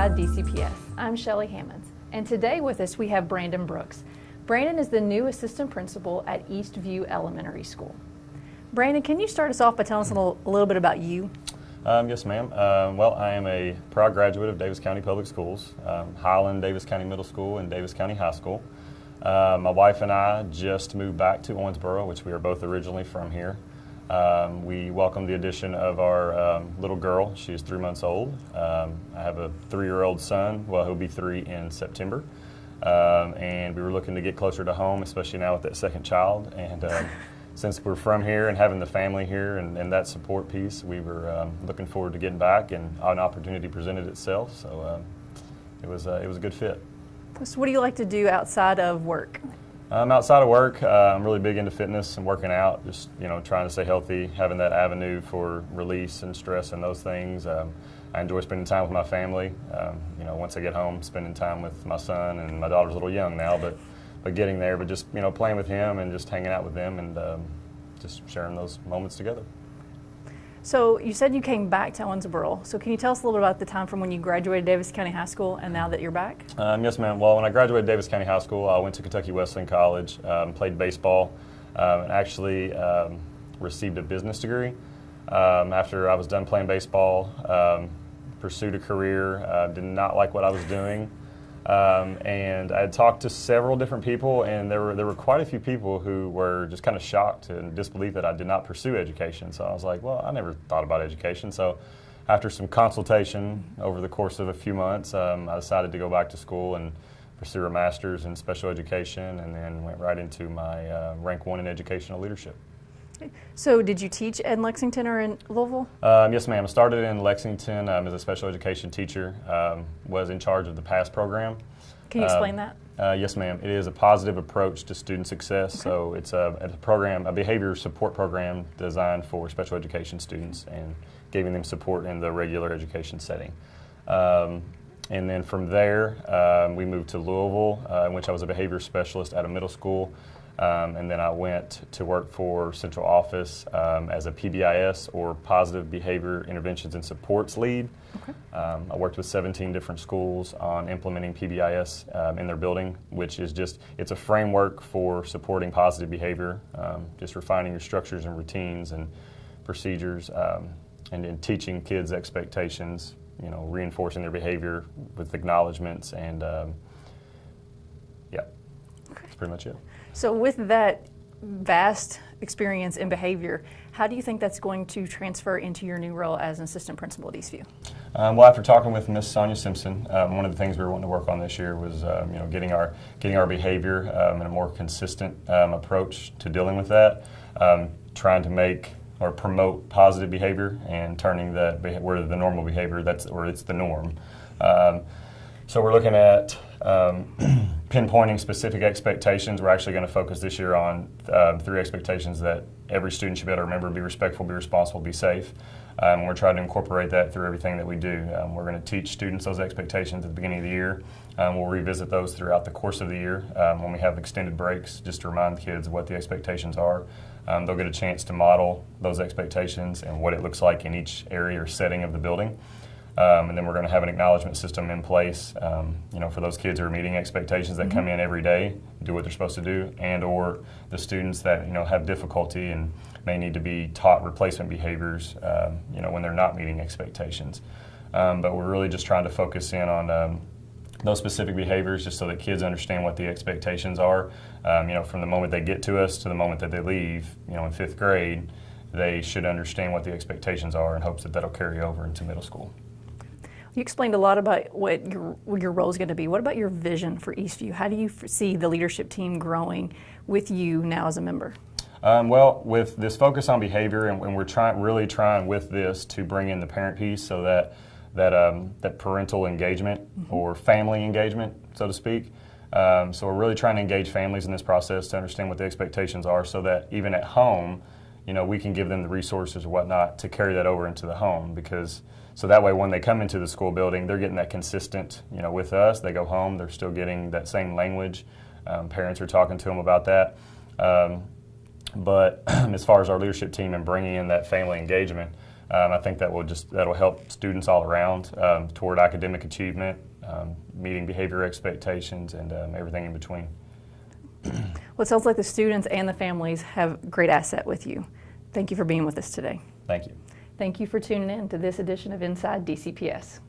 Eastside DCPS. I'm Shelly Hammons, and today with us we have Brandon Brooks. Brandon is the new assistant principal at Eastview Elementary School. Brandon, can you start us off by telling us a little bit about you? Yes, ma'am. Well, I am a proud graduate of Davis County Public Schools, Highland, Davis County Middle School, and Davis County High School. My wife and I just moved back to Owensboro, which we are both originally from here. We welcome the addition of our little girl. She is 3 months old. I have a 3-year-old son. Well, he'll be 3 in September. And we were looking to get closer to home, especially now with that second child. And since we're from here and having the family here and that support piece, we were looking forward to getting back, and an opportunity presented itself. So it was a good fit. So what do you like to do outside of work? Outside of work, I'm really big into fitness and working out, just trying to stay healthy, having that avenue for release and stress and those things. I enjoy spending time with my family. Once I get home, spending time with my son, and my daughter's a little young now, but getting there, but just playing with him and just hanging out with them and just sharing those moments together. So you said you came back to Owensboro. So can you tell us a little bit about the time from when you graduated Davis County High School and now that you're back? Yes, ma'am. Well, when I graduated Davis County High School, I went to Kentucky Wesleyan College, played baseball, and actually received a business degree. After I was done playing baseball, pursued a career, did not like what I was doing. And I had talked to several different people, and there were quite a few people who were just kind of shocked and disbelief that I did not pursue education. So I was like, well, I never thought about education. So after some consultation over the course of a few months, I decided to go back to school and pursue a master's in special education, and then went right into my rank 1 in educational leadership. So did you teach in Lexington or in Louisville? Yes, ma'am. I started in Lexington as a special education teacher, was in charge of the PASS program. Can you explain that? Yes, ma'am. It is a positive approach to student success. Okay. So it's a program, a behavior support program designed for special education students and giving them support in the regular education setting. And then from there, we moved to Louisville, in which I was a behavior specialist at a middle school. And then I went to work for central office as a PBIS, or Positive Behavior Interventions and Supports lead. Okay. I worked with 17 different schools on implementing PBIS in their building, which is it's a framework for supporting positive behavior, just refining your structures and routines and procedures, and then teaching kids expectations, reinforcing their behavior with acknowledgments, and yeah, that's pretty much it. So with that vast experience in behavior, how do you think that's going to transfer into your new role as an assistant principal at Eastview? Well, after talking with Miss Sonia Simpson, one of the things we were wanting to work on this year was getting our behavior in a more consistent approach to dealing with that, trying to make or promote positive behavior and turning that where the normal behavior it's the norm. So we're looking at pinpointing specific expectations. We're actually going to focus this year on 3 expectations that every student should be able to remember: be respectful, be responsible, be safe. We're trying to incorporate that through everything that we do. We're going to teach students those expectations at the beginning of the year. We'll revisit those throughout the course of the year when we have extended breaks, just to remind the kids what the expectations are. They'll get a chance to model those expectations and what it looks like in each area or setting of the building. And then we're going to have an acknowledgement system in place, for those kids who are meeting expectations that come in every day, do what they're supposed to do, and or the students that have difficulty and may need to be taught replacement behaviors, when they're not meeting expectations. But we're really just trying to focus in on those specific behaviors, just so that kids understand what the expectations are. From the moment they get to us to the moment that they leave, in 5th grade, they should understand what the expectations are, in hopes that that'll carry over into middle school. You explained a lot about what your role is going to be. What about your vision for Eastview? How do you see the leadership team growing with you now as a member? Well, with this focus on behavior, and we're really trying with this to bring in the parent piece, so that parental engagement or family engagement, so to speak. So we're really trying to engage families in this process to understand what the expectations are, so that even at home, we can give them the resources or whatnot to carry that over into the home, so that way when they come into the school building, they're getting that consistent, with us. They go home, they're still getting that same language. Parents are talking to them about that. But as far as our leadership team and bringing in that family engagement, I think that'll help students all around toward academic achievement, meeting behavior expectations, and everything in between. Well, it sounds like the students and the families have a great asset with you. Thank you for being with us today. Thank you. Thank you for tuning in to this edition of Inside DCPS.